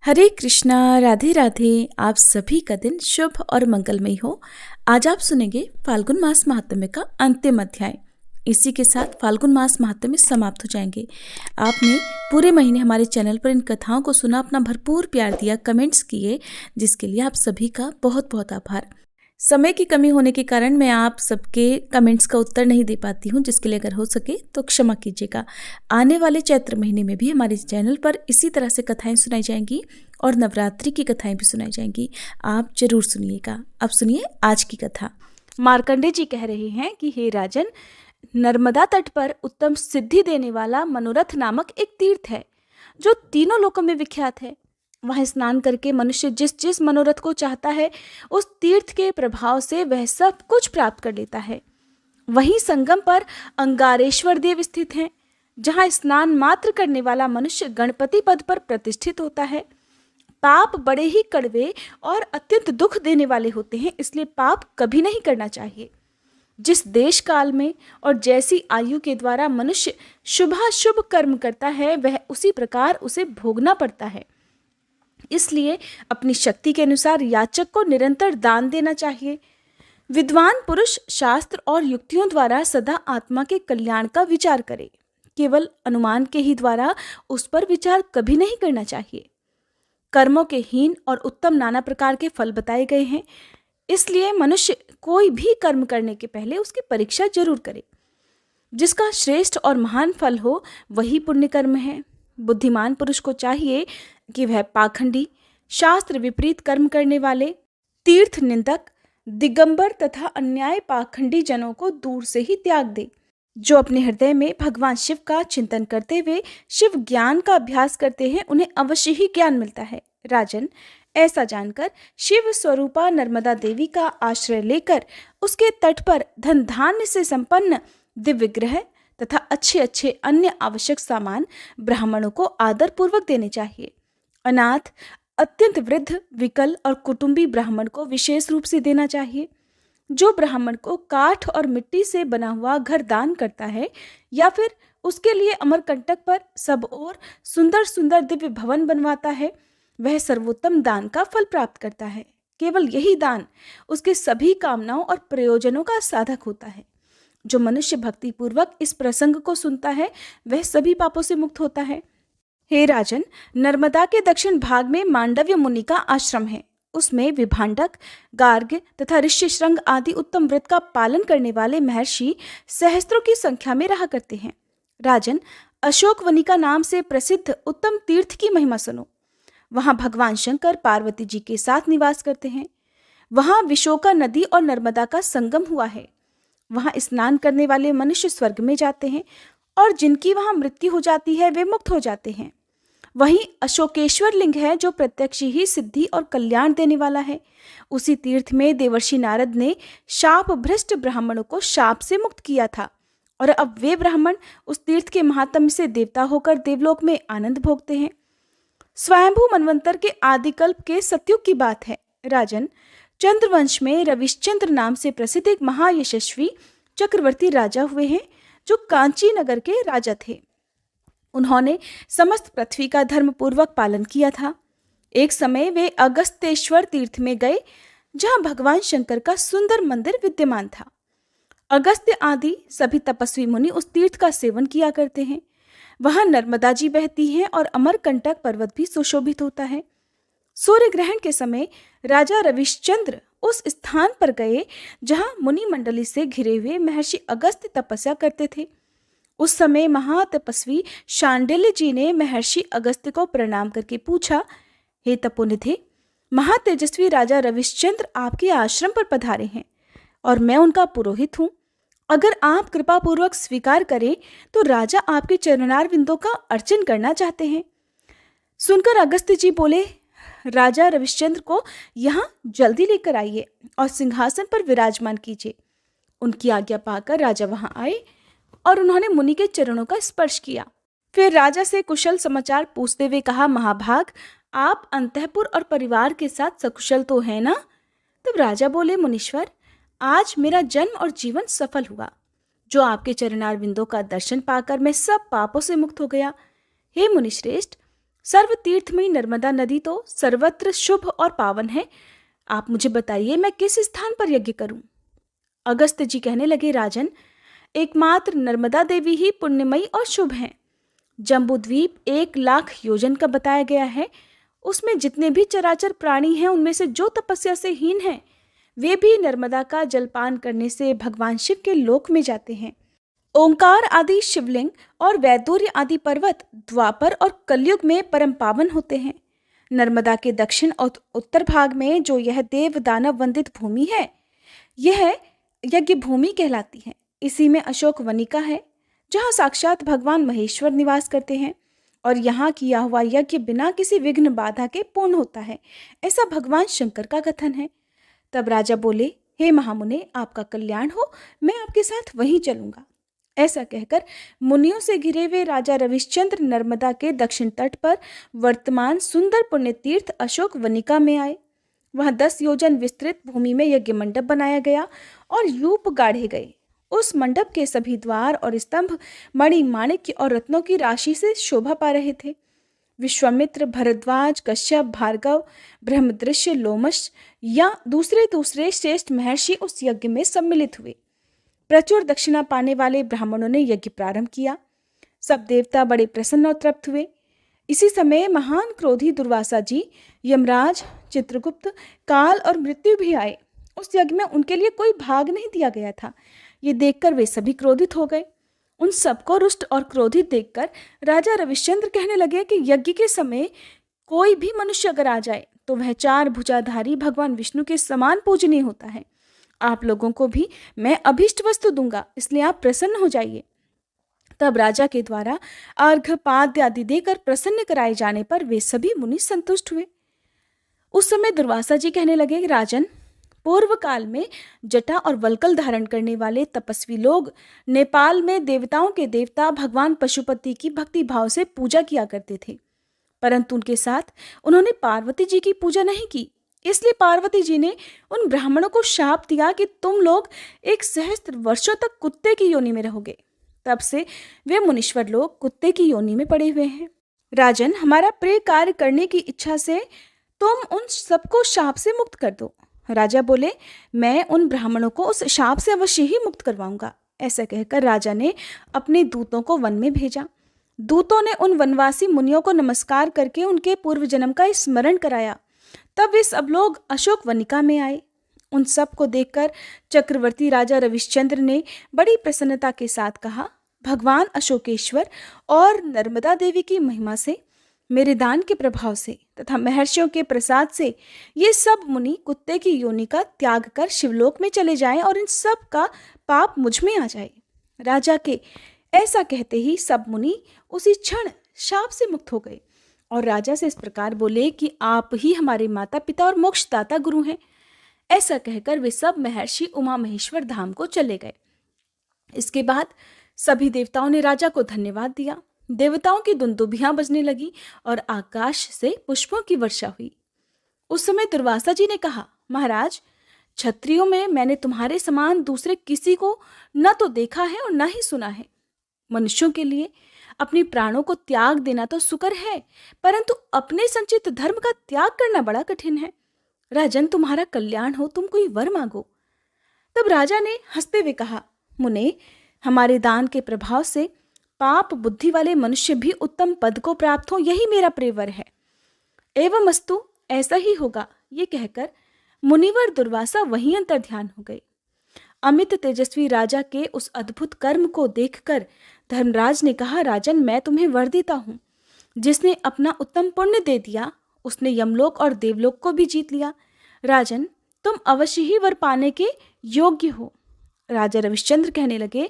हरे कृष्णा, राधे राधे। आप सभी का दिन शुभ और मंगलमय हो। आज आप सुनेंगे फाल्गुन मास महात्म्य का अंतिम अध्याय। इसी के साथ फाल्गुन मास महात्म्य समाप्त हो जाएंगे। आपने पूरे महीने हमारे चैनल पर इन कथाओं को सुना, अपना भरपूर प्यार दिया, कमेंट्स किए, जिसके लिए आप सभी का बहुत बहुत आभार। समय की कमी होने के कारण मैं आप सबके कमेंट्स का उत्तर नहीं दे पाती हूँ, जिसके लिए अगर हो सके तो क्षमा कीजिएगा। आने वाले चैत्र महीने में भी हमारे चैनल पर इसी तरह से कथाएं सुनाई जाएंगी और नवरात्रि की कथाएं भी सुनाई जाएंगी। आप जरूर सुनिएगा। अब सुनिए आज की कथा। मार्कंडे जी कह रहे हैं कि हे राजन, नर्मदा तट पर उत्तम सिद्धि देने वाला मनोरथ नामक एक तीर्थ है जो तीनों लोकों में विख्यात है। वहाँ स्नान करके मनुष्य जिस जिस मनोरथ को चाहता है, उस तीर्थ के प्रभाव से वह सब कुछ प्राप्त कर लेता है। वहीं संगम पर अंगारेश्वर देव स्थित हैं, जहाँ स्नान मात्र करने वाला मनुष्य गणपति पद पर प्रतिष्ठित होता है। पाप बड़े ही कड़वे और अत्यंत दुख देने वाले होते हैं, इसलिए पाप कभी नहीं करना चाहिए। जिस देश काल में और जैसी आयु के द्वारा मनुष्य शुभाशुभ कर्म करता है, वह उसी प्रकार उसे भोगना पड़ता है। इसलिए अपनी शक्ति के अनुसार याचक को निरंतर दान देना चाहिए। विद्वान पुरुष शास्त्र और युक्तियों द्वारा सदा आत्मा के कल्याण का विचार करे, केवल अनुमान के ही द्वारा उस पर विचार कभी नहीं करना चाहिए। कर्मों के हीन और उत्तम नाना प्रकार के फल बताए गए हैं, इसलिए मनुष्य कोई भी कर्म करने के पहले उसकी परीक्षा जरूर करे। जिसका श्रेष्ठ और महान फल हो वही पुण्य कर्म है। बुद्धिमान पुरुष को चाहिए कि वह पाखंडी, शास्त्र विपरीत कर्म करने वाले, तीर्थ निंदक, दिगंबर तथा अन्याय पाखंडी जनों को दूर से ही त्याग दे। जो अपने हृदय में भगवान शिव का चिंतन करते हुए शिव ज्ञान का अभ्यास करते हैं, उन्हें अवश्य ही ज्ञान मिलता है। राजन, ऐसा जानकर शिव स्वरूपा नर्मदा देवी का आश्रय लेकर उसके तट पर धन धान्य से संपन्न दिव्य ग्रह तथा अच्छे अच्छे अन्य आवश्यक सामान ब्राह्मणों को आदर पूर्वक देने चाहिए। अनाथ, अत्यंत वृद्ध, विकल और कुटुंबी ब्राह्मण को विशेष रूप से देना चाहिए। जो ब्राह्मण को काठ और मिट्टी से बना हुआ घर दान करता है या फिर उसके लिए अमरकंटक पर सब ओर सुंदर सुंदर दिव्य भवन बनवाता है, वह सर्वोत्तम दान का फल प्राप्त करता है। केवल यही दान उसके सभी कामनाओं और प्रयोजनों का साधक होता है। जो मनुष्य भक्ति पूर्वक इस प्रसंग को सुनता है, वह सभी पापों से मुक्त होता है। हे राजन, नर्मदा के दक्षिण भाग में मांडव्य मुनि का आश्रम है। उसमें विभांडक, गार्ग तथा ऋष्यशृंग आदि उत्तम व्रत का पालन करने वाले महर्षि सहस्त्रों की संख्या में रहा करते हैं। राजन, अशोकवनिका नाम से प्रसिद्ध उत्तम तीर्थ की महिमा सुनो। वहां भगवान शंकर पार्वती जी के साथ निवास करते हैं। वहां विशोका नदी और नर्मदा का संगम हुआ है। वहां स्नान करने वाले मनुष्य स्वर्ग में जाते हैं और जिनकी वहां मृत्यु हो जाती है वे मुक्त हो जाते हैं। वहीं अशोकेश्वर लिंग है, जो प्रत्यक्ष ही सिद्धि और कल्याण देने वाला है। उसी तीर्थ में देवर्षि नारद ने शाप भ्रष्ट ब्राह्मणों को शाप से मुक्त किया था और अब वे ब्राह्मण उस तीर्थ के महात्म्य से देवता होकर देवलोक में आनंद भोगते हैं। स्वयंभू मनवंतर के आदिकल्प के सतयुग की बात है। राजन, चंद्रवंश में रविश्चंद्र नाम से प्रसिद्ध एक महायशस्वी चक्रवर्ती राजा हुए हैं, जो कांची नगर के राजा थे। उन्होंने समस्त पृथ्वी का धर्म पूर्वक पालन किया था। एक समय वे अगस्त्येश्वर तीर्थ में गए, जहां भगवान शंकर का सुंदर मंदिर विद्यमान था। अगस्त्य आदि सभी तपस्वी मुनि उस तीर्थ का सेवन किया करते हैं। वहां नर्मदा जी बहती हैं और अमरकंटक पर्वत भी सुशोभित होता है। सूर्य ग्रहण के समय राजा रविश्चंद्र उस स्थान पर गए जहां मुनि मंडली से घिरे हुए महर्षि अगस्त्य तपस्या करते थे। उस समय महातपस्वी शांडिल्य जी ने महर्षि अगस्त्य को प्रणाम करके पूछा, हे तपोनिधि, महातेजस्वी राजा रविश्चंद्र आपके आश्रम पर पधारे हैं और मैं उनका पुरोहित हूँ। अगर आप कृपा पूर्वक स्वीकार करें तो राजा आपके चरणार बिंदों का अर्चन करना चाहते हैं। सुनकर अगस्त्य जी बोले, राजा रविश्चंद्र को यहाँ जल्दी लेकर आइए और सिंहासन पर विराजमान कीजिए। उनकी आज्ञा पाकर राजा वहां आए और उन्होंने मुनि के चरणों का स्पर्श किया। फिर राजा से कुशल समाचार पूछते हुए कहा, महाभाग, आप अंतःपुर और परिवार के साथ सकुशल तो है ना? तब राजा बोले, मुनीश्वर, आज मेरा जन्म और जीवन सफल हुआ। जो आपके चरणार बिंदों का दर्शन पाकर मैं सब पापों से मुक्त हो गया। हे मुनिश्रेष्ठ, सर्व तीर्थमयी नर्मदा नदी तो सर्वत्र शुभ और पावन है। आप मुझे बताइए, मैं किस स्थान पर यज्ञ करूं? अगस्त्य जी कहने लगे, राजन, एकमात्र नर्मदा देवी ही पुण्यमयी और शुभ हैं। जम्बूद्वीप 1 लाख योजन का बताया गया है। उसमें जितने भी चराचर प्राणी हैं, उनमें से जो तपस्या से हीन हैं, वे भी नर्मदा का जलपान करने से भगवान शिव के लोक में जाते हैं। ओंकार आदि शिवलिंग और वैदूर्य आदि पर्वत द्वापर और कलयुग में परम पावन होते हैं। नर्मदा के दक्षिण और उत्तर भाग में जो यह देव दानव वंदित भूमि है, यह यज्ञ भूमि कहलाती है। इसी में अशोक वनिका है, जहाँ साक्षात भगवान महेश्वर निवास करते हैं, और यहाँ किया हुआ यज्ञ बिना किसी विघ्न बाधा के पूर्ण होता है, ऐसा भगवान शंकर का कथन है। तब राजा बोले, हे महामुने, आपका कल्याण हो, मैं आपके साथ वहीं चलूंगा। ऐसा कहकर मुनियों से घिरे हुए राजा रविश्चंद्र नर्मदा के दक्षिण तट पर वर्तमान सुंदर पुण्य तीर्थ अशोक वनिका में आए। वहां 10 योजन विस्तृत भूमि में यज्ञ मंडप बनाया गया और यूप गाढ़े गए। उस मंडप के सभी द्वार और स्तंभ मणि माणिक्य और रत्नों की राशि से शोभा पा रहे थे। विश्वामित्र, भरद्वाज, कश्यप, भार्गव, ब्रह्मदृश्य, लोमश या दूसरे दूसरे श्रेष्ठ महर्षि उस यज्ञ में सम्मिलित हुए। प्रचुर दक्षिणा पाने वाले ब्राह्मणों ने यज्ञ प्रारंभ किया। सब देवता बड़े प्रसन्न और तृप्त हुए। इसी समय महान क्रोधी दुर्वासा जी, यमराज, चित्रगुप्त, काल और मृत्यु भी आए। उस यज्ञ में उनके लिए कोई भाग नहीं दिया गया था। ये देखकर वे सभी क्रोधित हो गए। उन सबको रुष्ट और क्रोधित देखकर राजा रविश्चंद्र कहने लगे कि यज्ञ के समय कोई भी मनुष्य अगर आ जाए तो वह 4 भुजाधारी भगवान विष्णु के समान पूजनीय होता है। आप लोगों को भी मैं अभीष्ट वस्तु दूंगा, इसलिए आप प्रसन्न हो जाइए। तब राजा के द्वारा अर्घ्य पाद्य आदि देकर प्रसन्न कराए जाने पर वे सभी मुनि संतुष्ट हुए। उस समय दुर्वासा जी कहने लगे, राजन, पूर्व काल में जटा और वल्कल धारण करने वाले तपस्वी लोग नेपाल में देवताओं के देवता भगवान पशुपति की भक्ति भाव से पूजा किया करते थे, परंतु उनके साथ उन्होंने पार्वती जी की पूजा नहीं की। इसलिए पार्वती जी ने उन ब्राह्मणों को शाप दिया कि तुम लोग 1 सहस्त्र वर्षों तक कुत्ते की योनि में रहोगे। तब से वे मुनीश्वर लोग कुत्ते की योनि में पड़े हुए हैं। राजन, हमारा प्रिय कार्य करने की इच्छा से तुम उन सबको शाप से मुक्त कर दो। राजा बोले, मैं उन ब्राह्मणों को उस शाप से अवश्य ही मुक्त करवाऊंगा। ऐसा कहकर राजा ने अपने दूतों को वन में भेजा। दूतों ने उन वनवासी मुनियों को नमस्कार करके उनके पूर्व जन्म का स्मरण कराया। तब वे सब लोग अशोक वनिका में आए। उन सब को देखकर चक्रवर्ती राजा रविश्चंद्र ने बड़ी प्रसन्नता के साथ कहा, भगवान अशोकेश्वर और नर्मदा देवी की महिमा से, मेरे दान के प्रभाव से तथा महर्षियों के प्रसाद से ये सब मुनि कुत्ते की योनि का त्याग कर शिवलोक में चले जाएं और इन सब का पाप मुझ में आ जाए। राजा के ऐसा कहते ही सब मुनि उसी क्षण शाप से मुक्त हो गए और राजा से इस प्रकार बोले कि आप ही हमारे माता पिता और मोक्षदाता गुरु हैं। ऐसा कहकर वे सब महर्षि उमा महेश्वर धाम को चले गए। इसके बाद सभी देवताओं ने राजा को धन्यवाद दिया। देवताओं की दुंदुभियां बजने लगी और आकाश से पुष्पों की वर्षा हुई। उस समय दुर्वासा जी ने कहा, महाराज, क्षत्रियों में मैंने तुम्हारे समान दूसरे किसी को न तो देखा है और न ही सुना है। मनुष्यों के लिए अपने प्राणों को त्याग देना तो सुकर है, परंतु अपने संचित धर्म का त्याग करना बड़ा कठिन है। राजन, तुम्हारा कल्याण हो, तुम कोई वर मांगो। तब राजा ने हंसते हुए कहा, मुने, हमारे दान के प्रभाव से पाप बुद्धि वाले मनुष्य भी उत्तम पद को प्राप्त हो, यही मेरा प्रियवर है। एवं अस्तु, ऐसा ही होगा। ये कहकर मुनिवर दुर्वासा वहीं अंतर्ध्यान हो गए। अमित तेजस्वी राजा के उस अद्भुत कर्म को देखकर धर्मराज ने कहा, राजन, मैं तुम्हें वर देता हूँ। जिसने अपना उत्तम पुण्य दे दिया, उसने यमलोक और देवलोक को भी जीत लिया। राजन, तुम अवश्य ही वर पाने के योग्य हो। राजा रविश्चंद्र कहने लगे,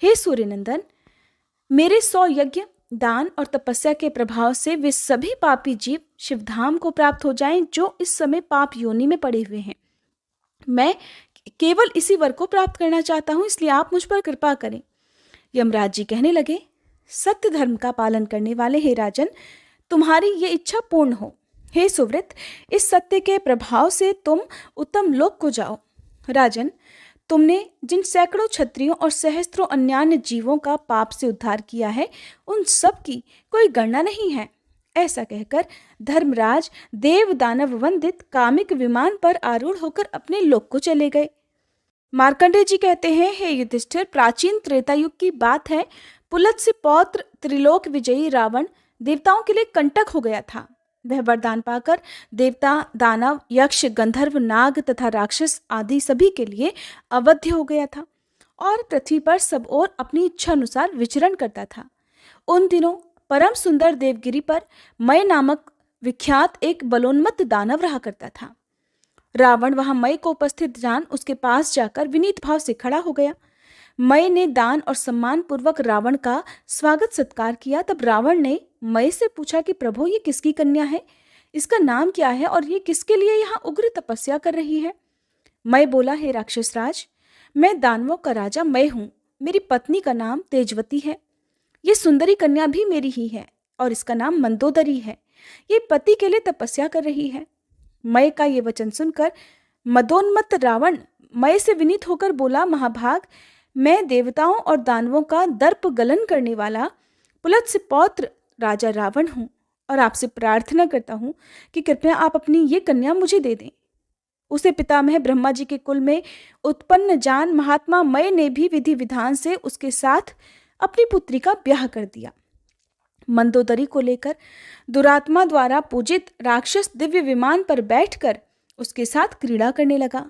हे सूर्यनंदन, मेरे 100 यज्ञ, दान और तपस्या के प्रभाव से वे सभी पापी जीव शिवधाम को प्राप्त हो जाएं जो इस समय पाप योनि में पड़े हुए हैं। मैं केवल इसी वर को प्राप्त करना चाहता हूं, इसलिए आप मुझ पर कृपा करें। यमराज जी कहने लगे, सत्य धर्म का पालन करने वाले हे राजन, तुम्हारी ये इच्छा पूर्ण हो। हे सुव्रत, इस सत्य के प्रभाव से तुम उत्तम लोक को जाओ। राजन, तुमने जिन सैकड़ों क्षत्रियों और सहस्त्रों अन्यान्य जीवों का पाप से उद्धार किया है, उन सब की कोई गणना नहीं है। ऐसा कहकर धर्मराज देव दानव वंदित कामिक विमान पर आरूढ़ होकर अपने लोक को चले गए। मार्कंडेय जी कहते हैं, हे युधिष्ठिर, प्राचीन त्रेता युग की बात है। पुलत्स्य पौत्र त्रिलोक विजयी रावण देवताओं के लिए कंटक हो गया था। वह वरदान पाकर देवता, दानव, यक्ष, गंधर्व, नाग तथा राक्षस आदि सभी के लिए अवध्य हो गया था और पृथ्वी पर सब ओर अपनी इच्छा अनुसार विचरण करता था। उन दिनों परम सुंदर देवगिरी पर मय नामक विख्यात एक बलोन्मत्त दानव रहा करता था। रावण वहां मय को उपस्थित जान उसके पास जाकर विनीत भाव से खड़ा हो गया। मय ने दान और सम्मान पूर्वक रावण का स्वागत सत्कार किया। तब रावण ने मय से पूछा कि प्रभु, ये किसकी कन्या है, इसका नाम क्या है और ये किसके लिए यहाँ उग्र तपस्या कर रही है? मय बोला, हे राक्षस राज, मैं दानवों का राजा मय हूँ। मेरी पत्नी का नाम तेजवती है। ये सुंदरी कन्या भी मेरी ही है और इसका नाम मंदोदरी है। ये पति के लिए तपस्या कर रही है। मय का ये वचन सुनकर मदोन्मत्त रावण मय से विनीत होकर बोला, महाभाग, मैं देवताओं और दानवों का दर्प गलन करने वाला पुलत्स्य पौत्र राजा रावण हूँ और आपसे प्रार्थना करता हूँ कि कृपया आप अपनी ये कन्या मुझे दे दें। उसे पितामह ब्रह्मा जी के कुल में उत्पन्न जान महात्मा मय ने भी विधि विधान से उसके साथ अपनी पुत्री का ब्याह कर दिया। मंदोदरी को लेकर दुरात्मा द्वारा पूजित राक्षस दिव्य विमान पर बैठकर उसके साथ क्रीड़ा करने लगा।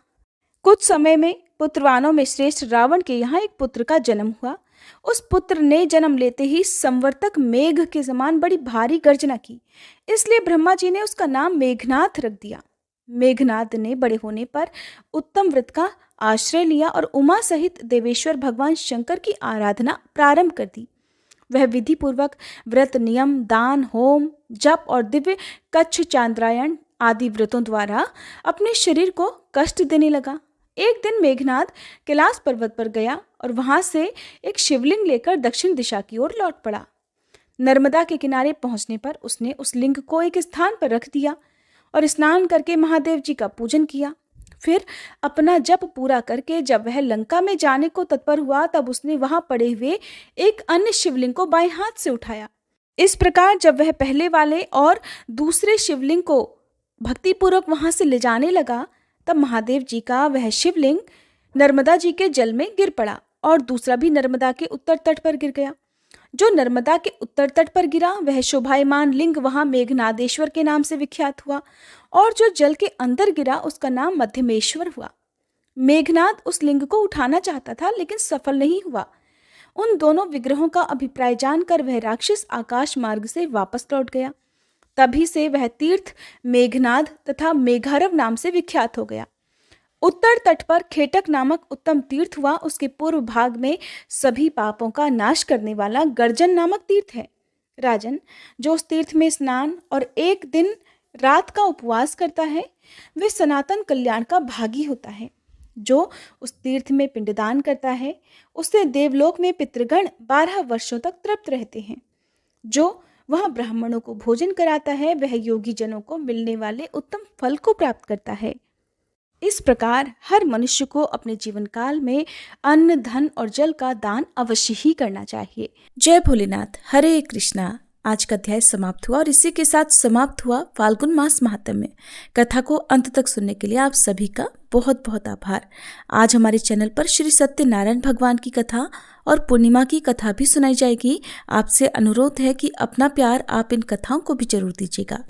कुछ समय में पुत्रवानों में श्रेष्ठ रावण के यहाँ एक पुत्र का जन्म हुआ। उस पुत्र ने जन्म लेते ही संवर्तक मेघ के समान बड़ी भारी गर्जना की, इसलिए ब्रह्मा जी ने उसका नाम मेघनाथ रख दिया। मेघनाथ ने बड़े होने पर उत्तम व्रत का आश्रय लिया और उमा सहित देवेश्वर भगवान शंकर की आराधना प्रारंभ कर दी। वह विधि पूर्वक व्रत, नियम, दान, होम, जप और दिव्य कच्छ चांद्रायण आदि व्रतों द्वारा अपने शरीर को कष्ट देने लगा। एक दिन मेघनाथ कैलाश पर्वत पर गया और वहां से एक शिवलिंग लेकर दक्षिण दिशा की ओर लौट पड़ा। नर्मदा के किनारे पहुंचने पर उसने उस लिंग को एक स्थान पर रख दिया और स्नान करके महादेव जी का पूजन किया। फिर अपना जप पूरा करके जब वह लंका में जाने को तत्पर हुआ, तब उसने वहां पड़े हुए एक अन्य शिवलिंग को बाएं हाथ से उठाया। इस प्रकार जब वह पहले वाले और दूसरे शिवलिंग को भक्तिपूर्वक वहां से ले जाने लगा, तब महादेव जी का वह शिवलिंग नर्मदा जी के जल में गिर पड़ा और दूसरा भी नर्मदा के उत्तर तट पर गिर गया। जो नर्मदा के उत्तर तट पर गिरा वह शोभायमान लिंग वहां मेघनादेश्वर के नाम से विख्यात हुआ और जो जल के अंदर गिरा उसका नाम मध्यमेश्वर हुआ। मेघनाद उस लिंग को उठाना चाहता था लेकिन सफल नहीं हुआ। उन दोनों विग्रहों का अभिप्राय जानकर वह राक्षस आकाश मार्ग से वापस लौट गया। तभी से वह तीर्थ मेघनाद तथा मेघारव नाम से विख्यात हो गया। उत्तर तट पर खेटक नामक उत्तम तीर्थ हुआ। उसके पूर्व भाग में सभी पापों का नाश करने वाला गर्जन नामक तीर्थ है। राजन, जो उस तीर्थ में स्नान और एक दिन रात का उपवास करता है वह सनातन कल्याण का भागी होता है। जो उस तीर्थ में पिंडदान करता है उससे देवलोक में पितृगण 12 वर्षों तक तृप्त रहते हैं। जो वहां ब्राह्मणों को भोजन कराता है वह योगी जनों को मिलने वाले उत्तम फल को प्राप्त करता है। इस प्रकार हर मनुष्य को अपने जीवन काल में अन्न, धन और जल का दान अवश्य ही करना चाहिए। जय भोलेनाथ। हरे कृष्णा। आज का अध्याय समाप्त हुआ और इसी के साथ समाप्त हुआ फाल्गुन मास महात्म्य। कथा को अंत तक सुनने के लिए आप सभी का बहुत बहुत आभार। आज हमारे चैनल पर श्री सत्यनारायण भगवान की कथा और पूर्णिमा की कथा भी सुनाई जाएगी। आपसे अनुरोध है कि अपना प्यार आप इन कथाओं को भी जरूर दीजिएगा।